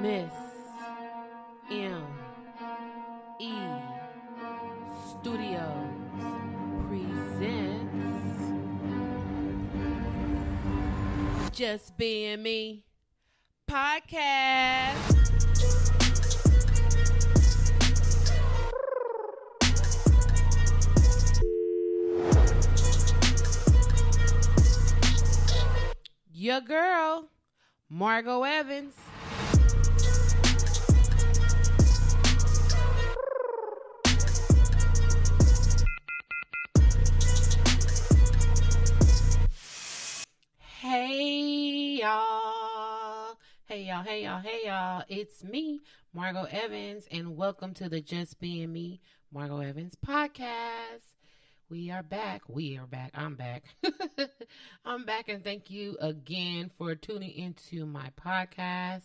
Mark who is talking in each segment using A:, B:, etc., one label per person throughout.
A: Miss M E Studios presents Just Being Me podcast. Your girl, Margot Evans. Hey y'all. Hey y'all. It's me, Margot Evans, and welcome to the Just Being Me, Margot Evans podcast. We are back. I'm back. I'm back, and thank you again for tuning into my podcast.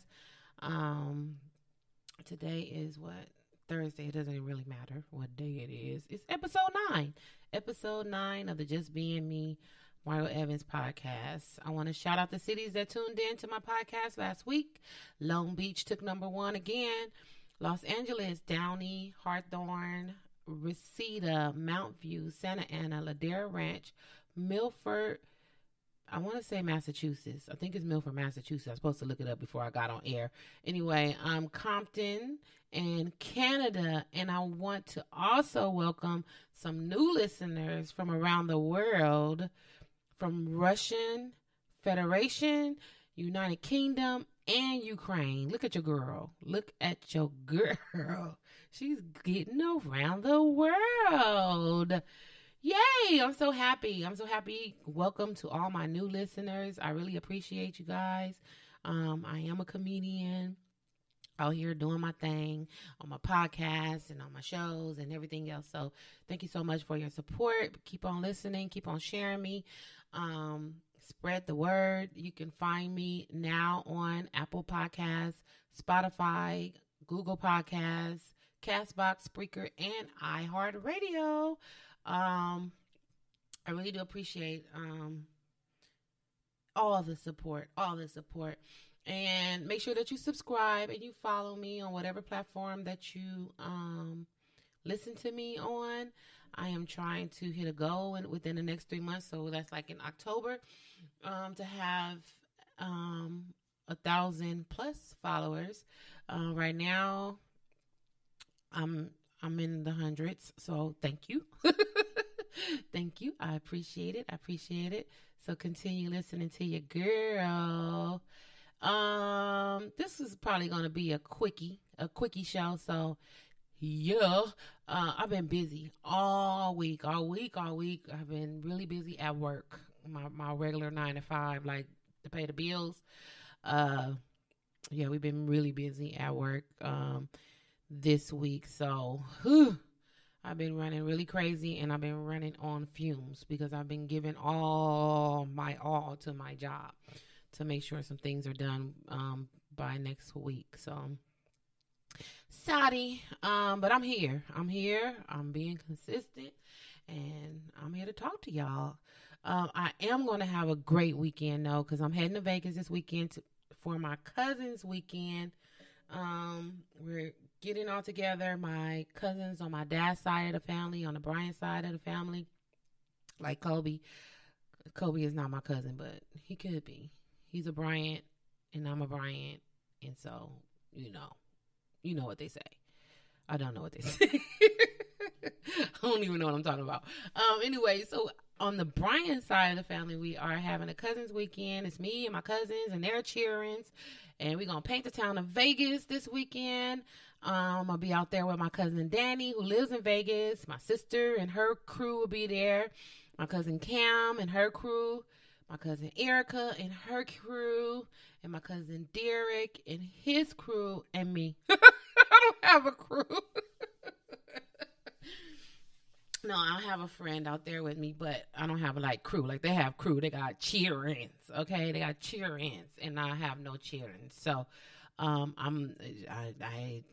A: Today is what? Thursday. It doesn't really matter what day it is. It's episode 9. Episode 9 of the Just Being Me, Margot Evans podcast. I want to shout out the cities that tuned in to my podcast last week. Long Beach took number 1 again. Los Angeles, Downey, Hawthorne, Reseda, Mount View, Santa Ana, Ladera Ranch, Milford. I want to say Massachusetts. I think it's Milford, Massachusetts. I was supposed to look it up before I got on air. Anyway, Compton and Canada. And I want to also welcome some new listeners from around the world, from Russian Federation, United Kingdom, and Ukraine. Look at your girl. She's getting around the world. Yay! I'm so happy. Welcome to all my new listeners. I really appreciate you guys. I am a comedian out here doing my thing on my podcast and on my shows and everything else. So thank you so much for your support. Keep on listening. Keep on sharing me. Spread the word. You can find me now on Apple Podcasts, Spotify, Google Podcasts, Castbox, Spreaker, and iHeartRadio. I really do appreciate all the support. And make sure that you subscribe and you follow me on whatever platform that you listen to me on. I am trying to hit a goal within the next 3 months. So that's like in October to have 1,000 plus followers. Right now, I'm in the hundreds. So thank you. Thank you. I appreciate it. So continue listening to your girl. This is probably going to be a quickie show. So yeah, I've been busy all week. I've been really busy at work. My regular 9 to 5, like to pay the bills. Yeah, we've been really busy at work, this week. So, I've been running really crazy, and I've been running on fumes because I've been giving all to my job to make sure some things are done by next week. So sorry, but I'm here. I'm being consistent, and I'm here to talk to y'all. I am going to have a great weekend though, because I'm heading to Vegas this weekend for my cousin's weekend. We're getting all together, my cousins on my dad's side of the family, on the Bryant side of the family, like Kobe. Kobe is not my cousin, but he could be. He's a Bryant, and I'm a Bryant, and so, you know what they say. I don't know what they say. I don't even know what I'm talking about. Anyway, so on the Bryant side of the family, we are having a cousins weekend. It's me and my cousins and their cheerings, and we're going to paint the town of Vegas this weekend. I'll be out there with my cousin Danny, who lives in Vegas. My sister and her crew will be there. My cousin Cam and her crew. My cousin Erica and her crew. And my cousin Derek and his crew. And me. I don't have a crew. No, I have a friend out there with me, but I don't have like crew. Like they have crew. They got cheer-ins. Okay? They got cheer-ins. And I have no cheer-ins. So I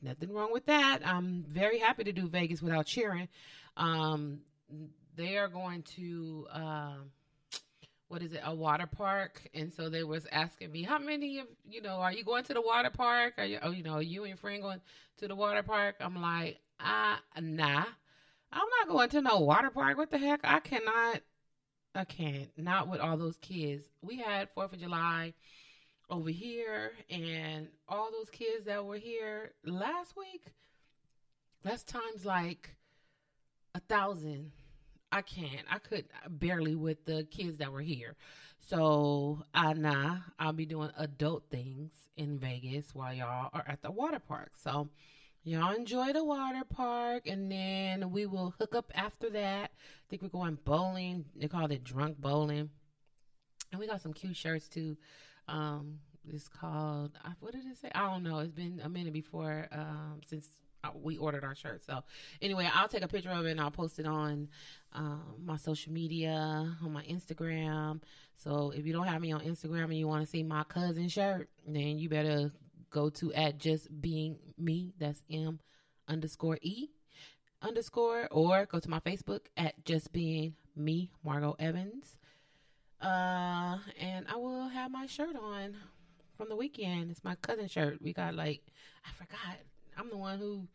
A: nothing wrong with that. I'm very happy to do Vegas without cheering. They are going to a water park. And so they was asking me, how many of, are you going to the water park? Are you, are you and your friend going to the water park? I'm like, nah, I'm not going to no water park. What the heck? I can't, not with all those kids. We had 4th of July over here, and all those kids that were here last week, that's times like 1,000. I can't. I could barely with the kids that were here. So, I'll be doing adult things in Vegas while y'all are at the water park. So, y'all enjoy the water park, and then we will hook up after that. I think we're going bowling. They call it drunk bowling. And we got some cute shirts too. It's called, what did it say? I don't know. It's been a minute before since we ordered our shirts. So anyway, I'll take a picture of it and I'll post it on my social media, on my Instagram. So if you don't have me on Instagram and you want to see my cousin shirt, then you better go to at just being me. That's M_E_ or go to my Facebook at just being me, Margot Evans. And I will have my shirt on from the weekend. It's my cousin shirt. We got I forgot. I'm the one who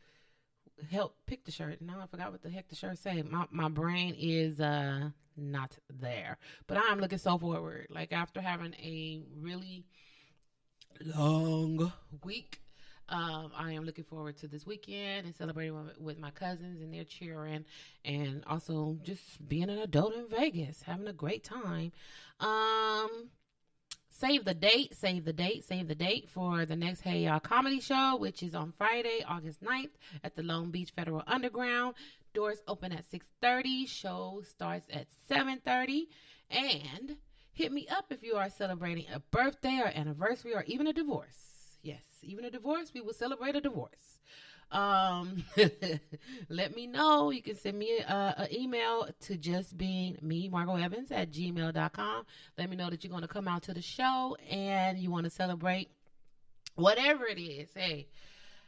A: helped pick the shirt. Now I forgot what the heck the shirt say. My brain is not there. But I'm looking so forward. Like after having a really long week, I am looking forward to this weekend and celebrating with my cousins and their cheering, and also just being an adult in Vegas, having a great time. Save the date for the next Hey Y'all comedy show, which is on Friday, August 9th at the Long Beach Federal Underground. Doors open at 6:30. Show starts at 7:30. And hit me up if you are celebrating a birthday or anniversary or even a divorce. Yes, even a divorce. We will celebrate a divorce. Let me know. You can send me an email to justbeingme, Margot Evans at gmail.com. Let me know that you're going to come out to the show and you want to celebrate whatever it is. Hey,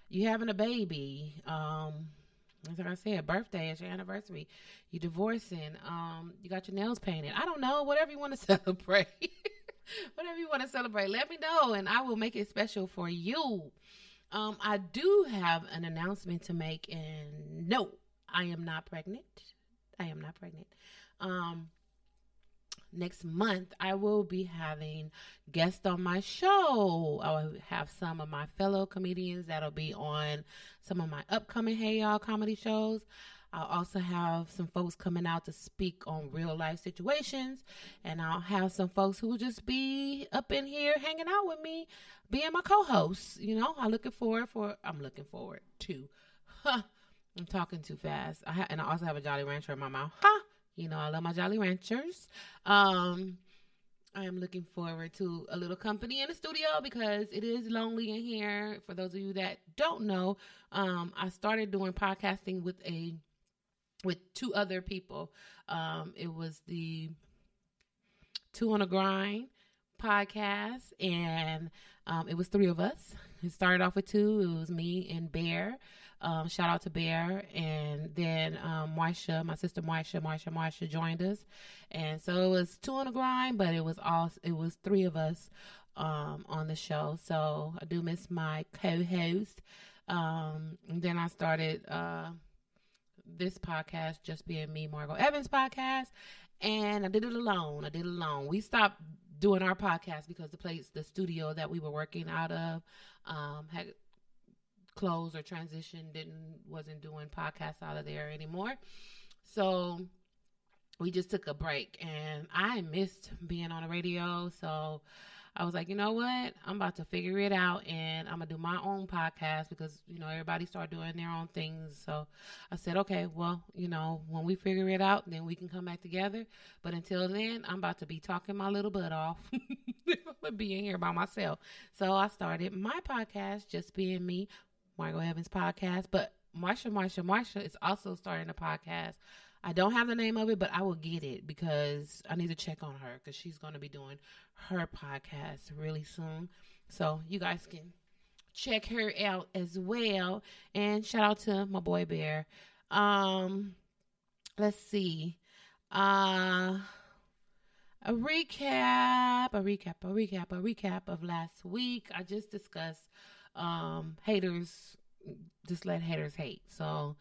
A: you having a baby. As I said, birthday, it's your anniversary. You divorcing. You got your nails painted. I don't know. Whatever you want to celebrate. Whatever you want to celebrate, let me know and I will make it special for you. I do have an announcement to make, and no, I am not pregnant. Next month, I will be having guests on my show. I will have some of my fellow comedians that'll be on some of my upcoming Hey Y'all comedy shows. I'll also have some folks coming out to speak on real life situations, and I'll have some folks who will just be up in here hanging out with me, being my co-hosts. I'm looking forward to. I'm talking too fast. And I also have a Jolly Rancher in my mouth. I love my Jolly Ranchers. I am looking forward to a little company in the studio because it is lonely in here. For those of you that don't know, I started doing podcasting with two other people. It was the Two on a Grind podcast, and it was 3 of us. It started off with 2. It was me and Bear. Shout out to Bear. And then Marsha, my sister Marsha joined us. And so it was 2 on a Grind, but it was 3 of us on the show. So I do miss my co-host. And then I started this podcast, Just Being Me, Margot Evans podcast, and I did it alone. We stopped doing our podcast because the studio that we were working out of had closed or transitioned, wasn't doing podcasts out of there anymore. So we just took a break, and I missed being on the radio. So I was like, you know what? I'm about to figure it out, and I'm going to do my own podcast because, everybody started doing their own things. So I said, okay, well, when we figure it out, then we can come back together. But until then, I'm about to be talking my little butt off. I'm being here by myself. So I started my podcast, Just Being Me, Margot Evans podcast. But Marsha is also starting a podcast. I don't have the name of it, but I will get it because I need to check on her because she's going to be doing her podcast really soon. So you guys can check her out as well. And shout out to my boy Bear. Let's see. I a recap of last week. I just discussed haters, just let haters hate. So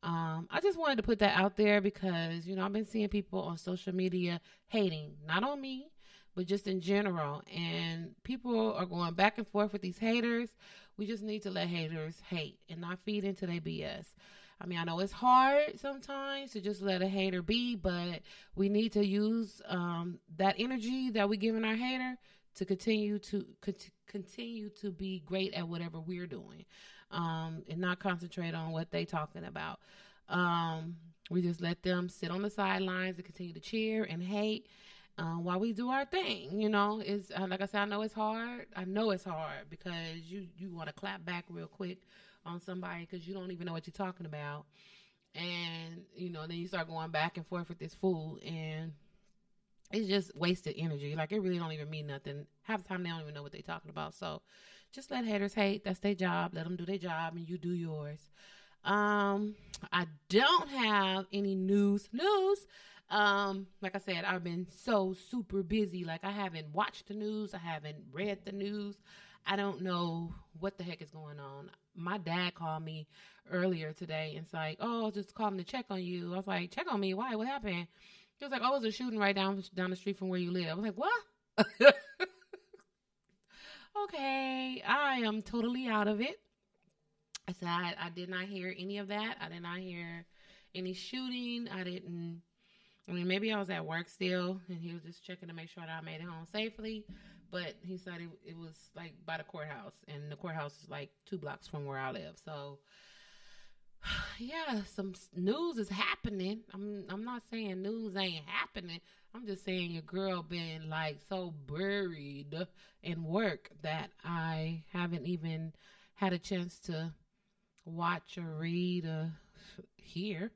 A: I just wanted to put that out there because, I've been seeing people on social media hating, not on me, but just in general. And people are going back and forth with these haters. We just need to let haters hate and not feed into their BS. I mean, I know it's hard sometimes to just let a hater be, but we need to use that energy that we giving our hater to continue to be great at whatever we're doing, and not concentrate on what they talking about. We just let them sit on the sidelines and continue to cheer and hate while we do our thing. It's like I said, I know it's hard. I know it's hard because you want to clap back real quick on somebody because you don't even know what you're talking about. And, then you start going back and forth with this fool, and it's just wasted energy. Like, it really don't even mean nothing. Half the time, they don't even know what they're talking about. So, just let haters hate. That's their job. Let them do their job, and you do yours. I don't have any news. Like I said, I've been so super busy. Like, I haven't watched the news. I haven't read the news. I don't know what the heck is going on. My dad called me earlier today and it's like, oh, just called him to check on you. I was like, check on me? Why? What happened? He was like, oh, it was a shooting right down the street from where you live. I was like, what? Okay, I am totally out of it. I said, I did not hear any of that. I did not hear any shooting. I mean, maybe I was at work still, and he was just checking to make sure that I made it home safely. But he said it was like by the courthouse, and the courthouse is like 2 blocks from where I live. So, yeah, some news is happening. I'm not saying news ain't happening. I'm just saying your girl been like so buried in work that I haven't even had a chance to watch or read or hear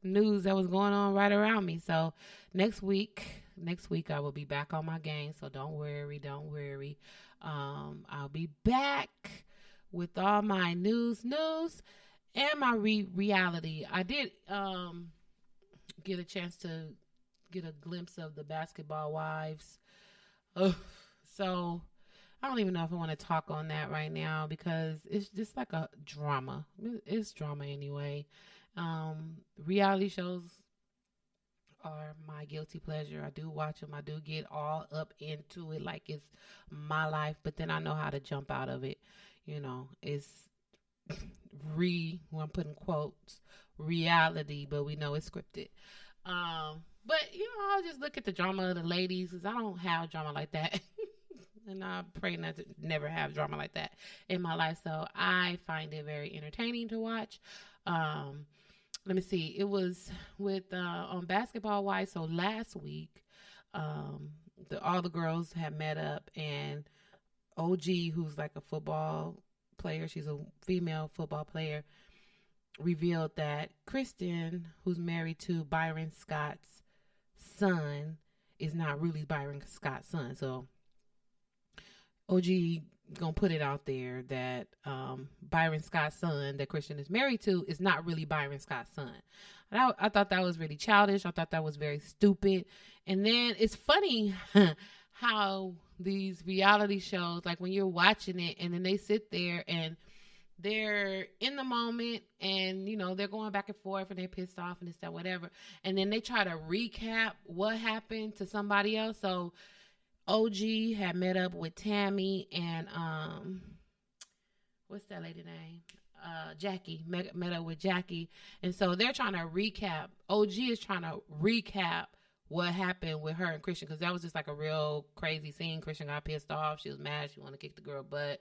A: news that was going on right around me. So next week I will be back on my game. So don't worry. I'll be back with all my news and my reality. I did get a chance to get a glimpse of the Basketball Wives. So I don't even know if I want to talk on that right now because it's just like a drama. It's drama anyway. Reality shows are my guilty pleasure. I do watch them. I do get all up into it like it's my life, but then I know how to jump out of it. It's I'm putting quotes, reality, but we know it's scripted. But I'll just look at the drama of the ladies because I don't have drama like that. And I pray not to never have drama like that in my life. So I find it very entertaining to watch. Let me see. It was with on Basketball Wives. So last week, all the girls had met up, and OG, who's like a football player, she's a female football player, revealed that Kristen, who's married to Byron Scott's son, is not really Byron Scott's son. So OG gonna put it out there that Byron Scott's son that Christian is married to is not really Byron Scott's son. And I thought that was really childish. I thought that was very stupid. And then it's funny how these reality shows, like when you're watching it and then they sit there and they're in the moment and they're going back and forth and they're pissed off and this, that, whatever, and then they try to recap what happened to somebody else. So OG had met up with Tammy and what's that lady name? Jackie. Met up with Jackie, and so they're trying to recap. OG is trying to recap what happened with her and Christian, because that was just like a real crazy scene. Christian got pissed off. She was mad. She wanted to kick the girl butt.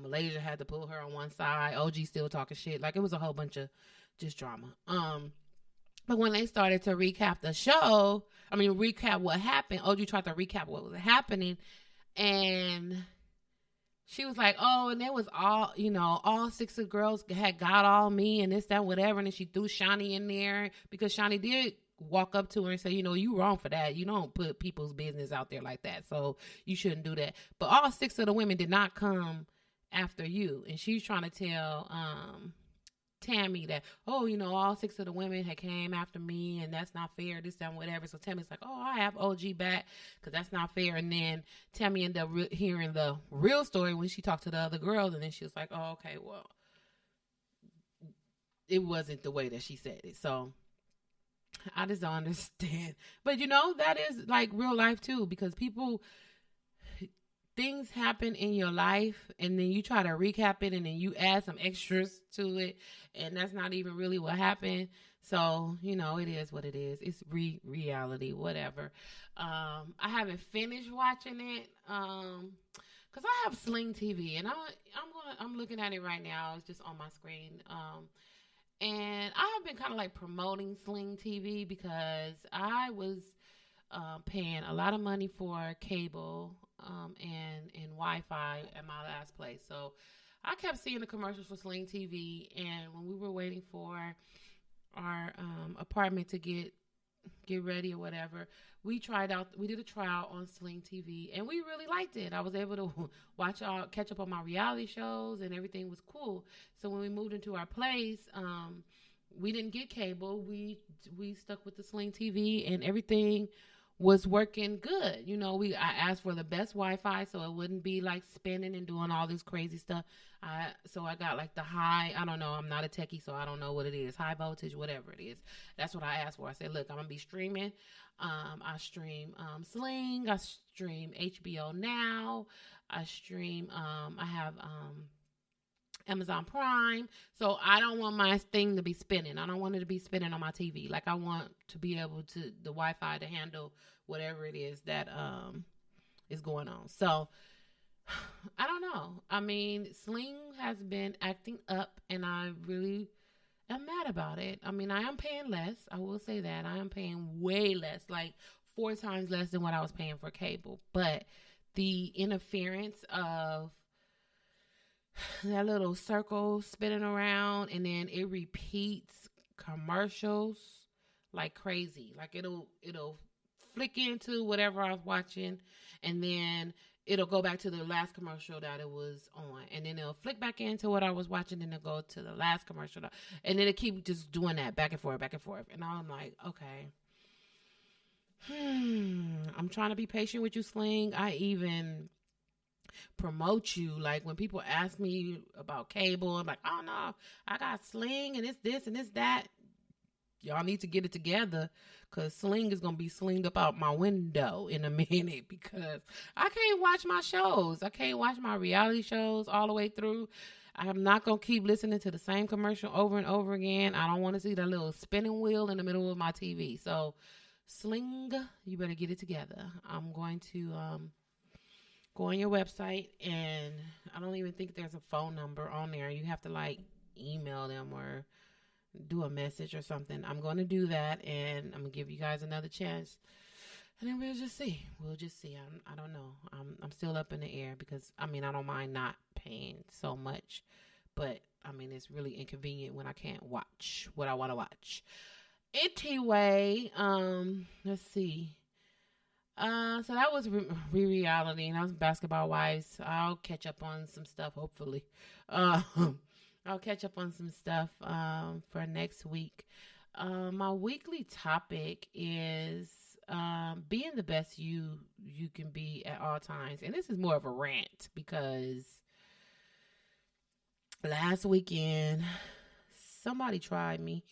A: Malaysia had to pull her on one side. OG still talking shit. Like, it was a whole bunch of just drama. But when they started to recap what happened, OG tried to recap what was happening, and she was like, oh, and there was all 6 of the girls had got all me and this, that, whatever, and then she threw Shani in there because Shani did walk up to her and say, you wrong for that. You don't put people's business out there like that, so you shouldn't do that. But all 6 of the women did not come after you, and she's trying to tell Tammy that, oh, all 6 of the women had came after me and that's not fair, this, that, whatever. So Tammy's like, oh, I have OG back because that's not fair. And then Tammy ended up hearing the real story when she talked to the other girls. And then she was like, oh, okay, well, it wasn't the way that she said it. So I just don't understand. But, that is like real life too, because things happen in your life and then you try to recap it and then you add some extras to it and that's not even really what happened. So, it is what it is. It's reality, whatever. I haven't finished watching it because I have Sling TV and I'm looking at it right now. It's just on my screen. And I have been kind of like promoting Sling TV because I was paying a lot of money for cable and Wi-Fi at my last place. So I kept seeing the commercials for Sling TV, and when we were waiting for our apartment to get ready or whatever, we did a trial on Sling TV, and we really liked it. I was able to catch up on my reality shows, and everything was cool. So when we moved into our place, we didn't get cable. We stuck with the Sling TV, and everything was working good. I asked for the best Wi-Fi so it wouldn't be like spinning and doing all this crazy stuff. So I got like the high, I don't know, I'm not a techie, so I don't know what it is, high voltage, whatever it is. That's what I asked for. I said, look, I'm going to be streaming. I stream Sling. I stream HBO Now. I stream, I have Amazon Prime. So I don't want my thing to be spinning. I don't want it to be spinning on my TV. Like I want to be able to, the Wi-Fi to handle whatever it is that is going on. So I don't know. I mean, Sling has been acting up and I really am mad about it. I mean, I am paying less. I will say that. I am paying way less, like 4 times less than what I was paying for cable. But the interference of that little circle spinning around and then it repeats commercials like crazy. Like it'll flick into whatever I was watching and then it'll go back to the last commercial that it was on and then it'll flick back into what I was watching and it'll go to the last commercial and then it'll keep just doing that back and forth and I'm like, okay, I'm trying to be patient with you, Sling. I even promote you. Like when people ask me about cable, I'm like, oh no, I got Sling and it's this and it's that. Y'all need to get it together because Sling is going to be slinged up out my window in a minute because I can't watch my shows. I can't watch my reality shows all the way through. I'm not going to keep listening to the same commercial over and over again. I don't want to see that little spinning wheel in the middle of my TV. So Sling, you better get it together. I'm going to go on your website, and I don't even think there's a phone number on there. You have to like email them or do a message or something. I'm going to do that, and I'm going to give you guys another chance, and then we'll just see. I don't know. I'm still up in the air because, I mean, I don't mind not paying so much, but, I mean, it's really inconvenient when I can't watch what I want to watch. Anyway, let's see. So that was reality, and that was Basketball Wives. I'll catch up on some stuff, hopefully. I'll catch up on some stuff for next week. My weekly topic is being the best you can be at all times. And this is more of a rant because last weekend, somebody tried me.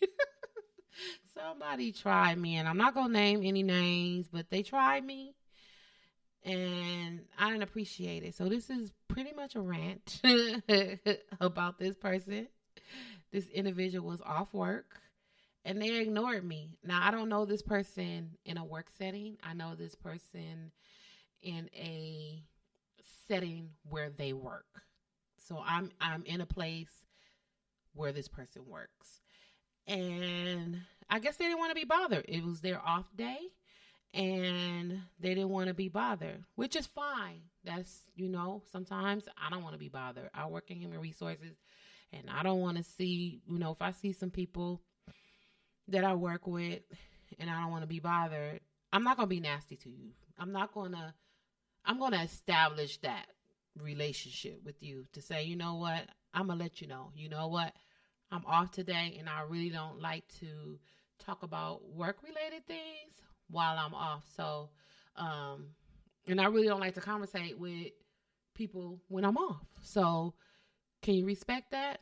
A: And I'm not going to name any names, but they tried me. And I didn't appreciate it. So this is pretty much a rant about this person. This individual was off work and they ignored me. Now, I don't know this person in a work setting. I know this person in a setting where they work. So I'm in a place where this person works. And I guess they didn't want to be bothered. It was their off day. And they didn't want to be bothered, which is fine. That's, sometimes I don't want to be bothered. I work in human resources and I don't want to see, if I see some people that I work with and I don't want to be bothered, I'm not going to be nasty to you. I'm going to establish that relationship with you to say, you know what? I'm going to let you know what? I'm off today, and I really don't like to talk about work related things while I'm off. So, um, and I really don't like to conversate with people when I'm off. So, can you respect that?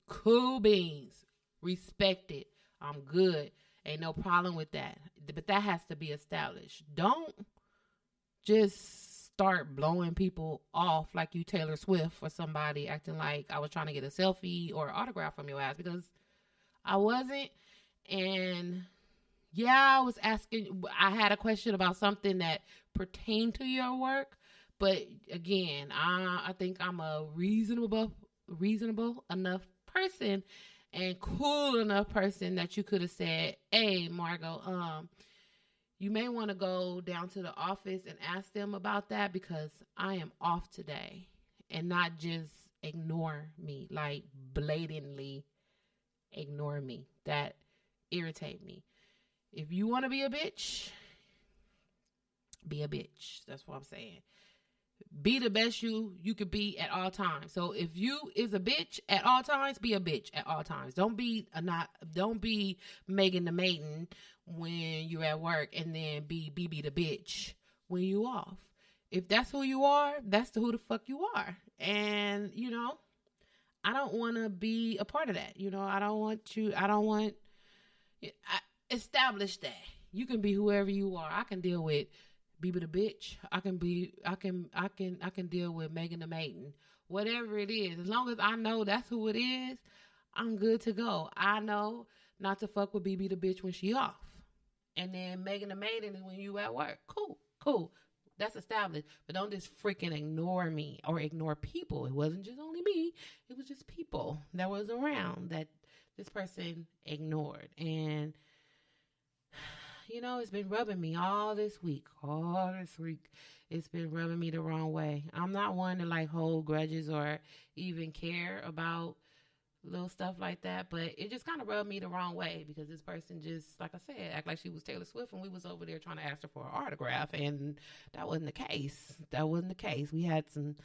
A: Cool beans. Respect it. I'm good. Ain't no problem with that. But that has to be established. Don't just start blowing people off like you Taylor Swift or somebody acting like I was trying to get a selfie or autograph from your ass, because I wasn't. And yeah, I was asking, I had a question about something that pertained to your work. But again, I think I'm a reasonable enough person and cool enough person that you could have said, "Hey, Margot, you may want to go down to the office and ask them about that, because I am off today," and not just ignore me, like blatantly ignore me. That irritate me. If you want to be a bitch, be a bitch. That's what I'm saying. Be the best you could be at all times. So if you is a bitch at all times, be a bitch at all times. Don't be Megan the Maiden when you're at work, and then be BB the bitch when you off. If that's who you are, that's who the fuck you are. And I don't want to be a part of that. I establish that. You can be whoever you are. I can deal with BB the bitch. I can deal with Megan the Maiden. Whatever it is. As long as I know that's who it is, I'm good to go. I know not to fuck with BB the bitch when she off. And then Megan the Maiden is when you at work. Cool. That's established. But don't just freaking ignore me or ignore people. It wasn't just only me. It was just people that was around that this person ignored. And it's been rubbing me all this week. It's been rubbing me the wrong way. I'm not one to like hold grudges or even care about little stuff like that, but it just kind of rubbed me the wrong way, because this person just, like I said, act like she was Taylor Swift, and we was over there trying to ask her for an autograph, and that wasn't the case. We had some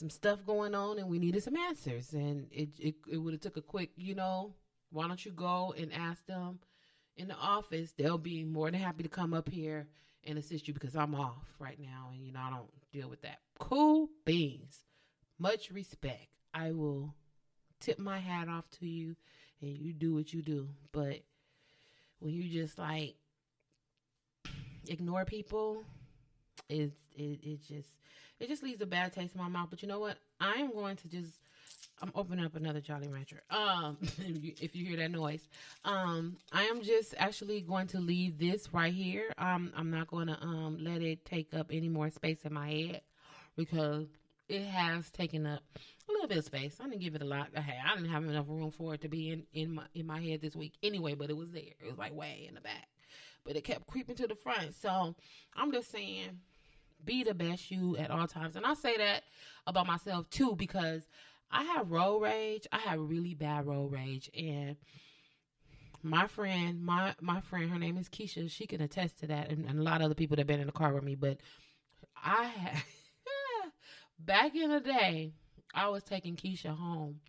A: stuff going on, and we needed some answers, and it would have took a quick, why don't you go and ask them in the office? They'll be more than happy to come up here and assist you, because I'm off right now, and I don't deal with that. Cool beans. Much respect. I will tip my hat off to you, and you do what you do. But when you just like ignore people, it just leaves a bad taste in my mouth. But you know what? I'm opening up another Jolly Rancher. If you hear that noise, I am just actually going to leave this right here. I'm not going to let it take up any more space in my head, because it has taken up a little bit of space. I didn't give it a lot. I didn't have enough room for it to be in my head this week anyway, but it was there. It was like way in the back, but it kept creeping to the front. So I'm just saying, be the best you at all times. And I say that about myself too, because I have road rage. I have really bad road rage. And my friend, her name is Keisha. She can attest to that. And a lot of other people that have been in the car with me. But back in the day, I was taking Keisha home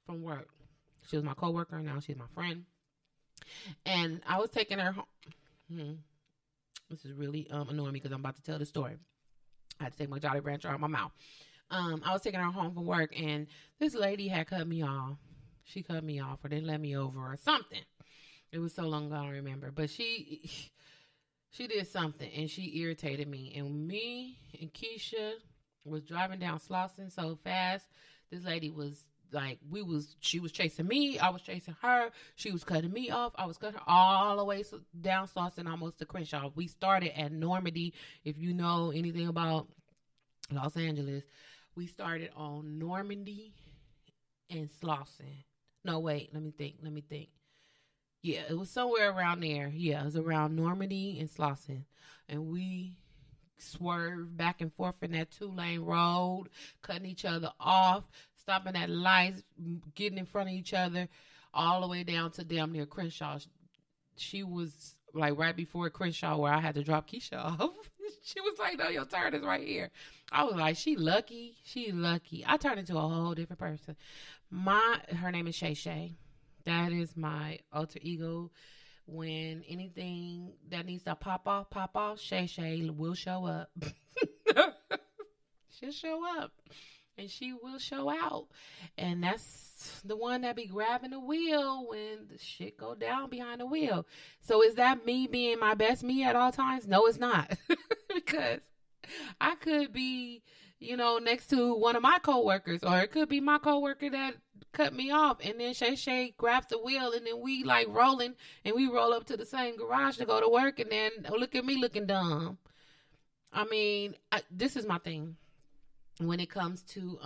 A: from work. She was my coworker. Now she's my friend. And I was taking her home. This is really annoying me, because I'm about to tell the story. I had to take my Jolly Rancher out of my mouth. I was taking her home from work, and this lady had cut me off. She cut me off, or didn't let me over, or something. It was so long ago, I don't remember. But she did something, and she irritated me. And me and Keisha was driving down Slauson so fast. This lady was like, she was chasing me. I was chasing her. She was cutting me off. I was cutting her all the way down Slauson, almost to Crenshaw. We started at Normandy. If you know anything about Los Angeles, we started on Normandy and Slauson. No, wait, let me think. Yeah, it was somewhere around there. Yeah, it was around Normandy and Slauson. And we swerved back and forth in that 2-lane road, cutting each other off, stopping at lights, getting in front of each other, all the way down to damn near Crenshaw. She was like right before Crenshaw, where I had to drop Keisha off. She was like, no, your turn is right here. I was like, she lucky. She lucky. I turned into a whole different person. Her name is Shay Shay. That is my alter ego. When anything that needs to pop off, Shay Shay will show up. She'll show up. And she will show out. And that's the one that be grabbing the wheel when the shit go down behind the wheel. So is that me being my best me at all times? No, it's not. Because I could be, next to one of my coworkers, or it could be my coworker that cut me off, and then Shay Shay grabs the wheel, and then we like rolling, and we roll up to the same garage to go to work, and then look at me looking dumb. I mean, this is my thing when it comes to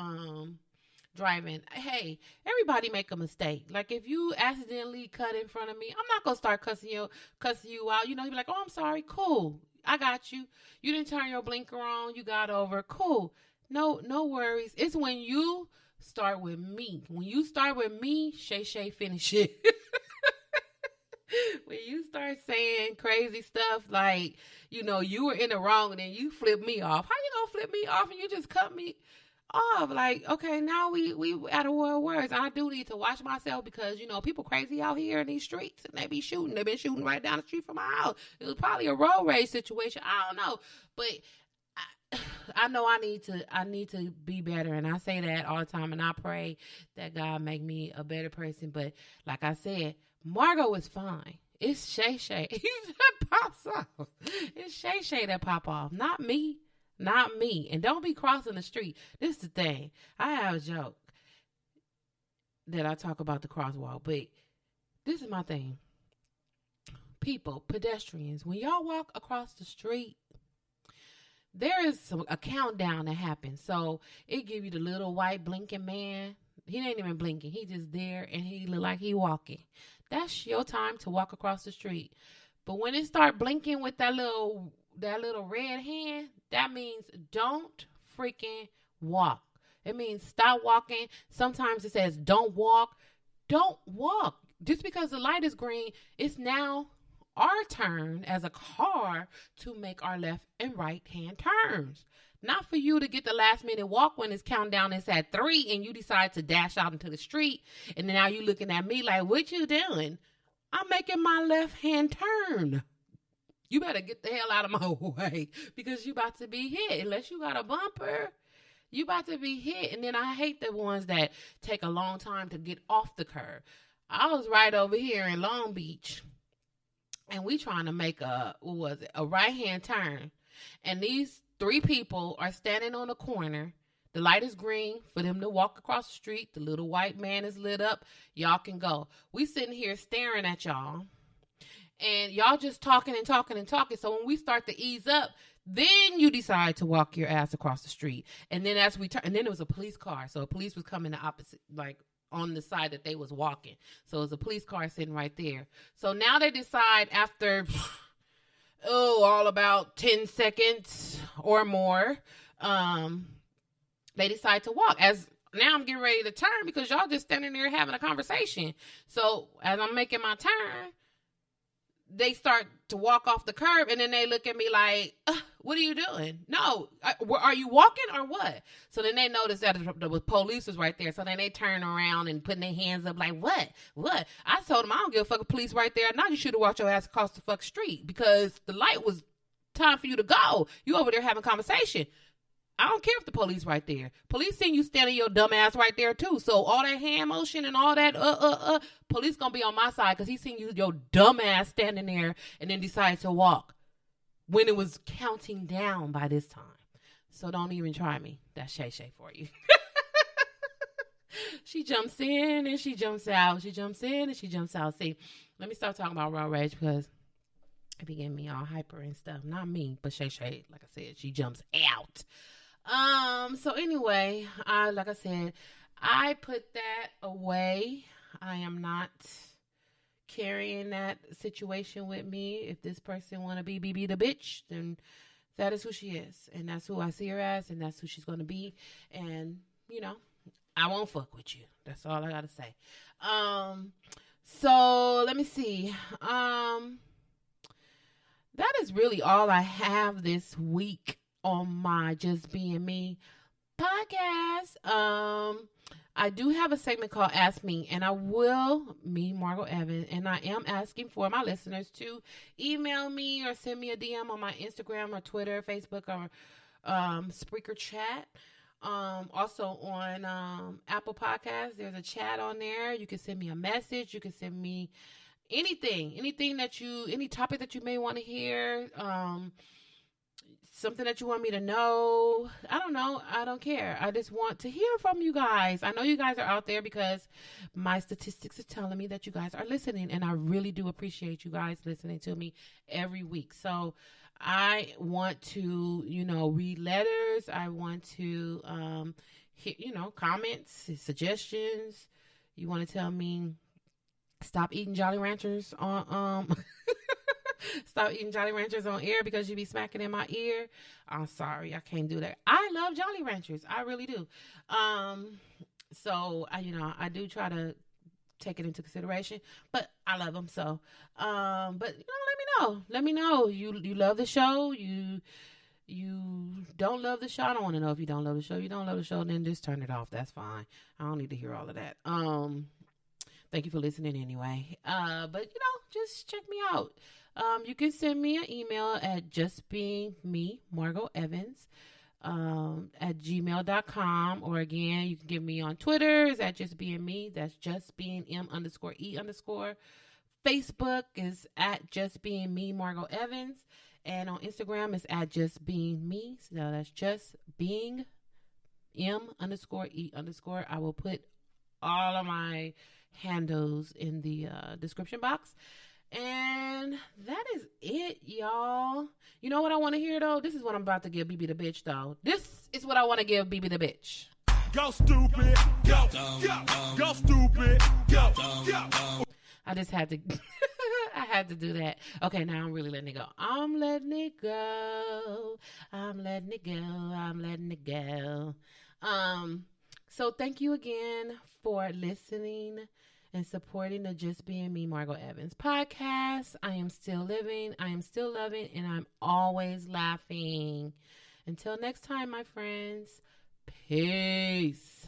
A: driving. Hey, everybody make a mistake. Like if you accidentally cut in front of me, I'm not gonna start cussing you out. You'd be like, oh, I'm sorry. Cool. I got you. You didn't turn your blinker on. You got over. Cool. No worries. It's when you start with me. When you start with me, Shay Shay finish it. When you start saying crazy stuff like, you were in the wrong and then you flip me off. How you gonna flip me off and you just cut me off? Like, okay, now we at a war of words. I do need to watch myself because, people crazy out here in these streets and they be shooting. They've been shooting right down the street from my house. It was probably a road rage situation. I don't know. But I know I need to be better, and I say that all the time, and I pray that God make me a better person. But like I said, Margot is fine. It's Shay Shay that pops off. It's Shay Shay that pop off, not me. Not me. And don't be crossing the street. This is the thing. I have a joke that I talk about the crosswalk, but this is my thing. People, pedestrians, when y'all walk across the street, there is a countdown that happens. So it give you the little white blinking man. He ain't even blinking. He just there and he look like he walking. That's your time to walk across the street. But when it start blinking with that little red hand, that means don't freaking walk. It means stop walking. Sometimes it says don't walk. Don't walk. Just because the light is green, it's now our turn as a car to make our left and right hand turns. Not for you to get the last minute walk when it's countdown. It's at 3 and you decide to dash out into the street. And then now you looking at me like, what you doing? I'm making my left hand turn. You better get the hell out of my way because you about to be hit. Unless you got a bumper, you about to be hit. And then I hate the ones that take a long time to get off the curb. I was right over here in Long Beach, and we trying to make a right-hand turn. And these 3 people are standing on the corner. The light is green for them to walk across the street. The little white man is lit up. Y'all can go. We sitting here staring at y'all. And y'all just talking and talking and talking. So when we start to ease up, then you decide to walk your ass across the street. And then as we turn, and then it was a police car. So a police was coming the opposite, like on the side that they was walking. So it was a police car sitting right there. So now they decide after, all about 10 seconds or more, they decide to walk. As now I'm getting ready to turn because y'all just standing there having a conversation. So as I'm making my turn, they start to walk off the curb, and then they look at me like, what are you doing? No, are you walking or what? So then they notice that the police was right there. So then they turn around and putting their hands up like, what? I told them, I don't give a fuck, a police right there. Now you should have walked your ass across the fuck street because the light was time for you to go. You over there having a conversation. I don't care if the police right there. Police seen you standing your dumb ass right there too. So all that hand motion and all that, police gonna be on my side because he seen you, your dumb ass standing there and then decided to walk when it was counting down by this time. So don't even try me. That's Shay Shay for you. She jumps in and she jumps out. She jumps in and she jumps out. See, let me start talking about road rage because it be getting me all hyper and stuff. Not me, but Shay Shay, like I said, she jumps out. So anyway, like I said, I put that away. I am not carrying that situation with me. If this person want to be BB the bitch, then that is who she is. And that's who I see her as, and that's who she's going to be. And, I won't fuck with you. That's all I got to say. So let me see. that is really all I have this week on my Just Being Me podcast. I do have a segment called Ask Me, and I will, me, Margot Evans, and I am asking for my listeners to email me or send me a DM on my Instagram or Twitter, Facebook, or Spreaker chat. Also on Apple Podcasts, there's a chat on there. You can send me a message. You can send me anything that any topic that you may want to hear. Something that you want me to know. I don't know. I don't care. I just want to hear from you guys. I know you guys are out there because my statistics are telling me that you guys are listening, and I really do appreciate you guys listening to me every week. So I want to, read letters. I want to, hear, comments, suggestions. You want to tell me stop eating Jolly Ranchers on stop eating Jolly Ranchers on air because you be smacking in my ear. I'm sorry, I can't do that. I love Jolly Ranchers, I really do. So I do try to take it into consideration, but I love them. So, but let me know. You love the show. You don't love the show. I don't want to know if you don't love the show. You don't love the show, then just turn it off. That's fine. I don't need to hear all of that. Thank you for listening anyway. But just check me out. You can send me an email at justbeingme, Margot Evans, at gmail.com. Or again, you can get me on Twitter. It's at justbeingme. That's justbeingm_e_. Facebook is at justbeingme, Margot Evans. And on Instagram, it's at justbeingme. So that's justbeingm_e_. I will put all of my handles in the description box. And that is it, y'all. You know what I want to hear, though? This is what I'm about to give BB the bitch, though. This is what I want to give BB the bitch. Go stupid. Go stupid. Go. I just had to I had to do that. Okay, now I'm really letting it go. I'm letting it go. I'm letting it go. I'm letting it go. So thank you again for listening and supporting the Just Being Me, Margot Evans podcast. I am still living, I am still loving, and I'm always laughing. Until next time, my friends, peace.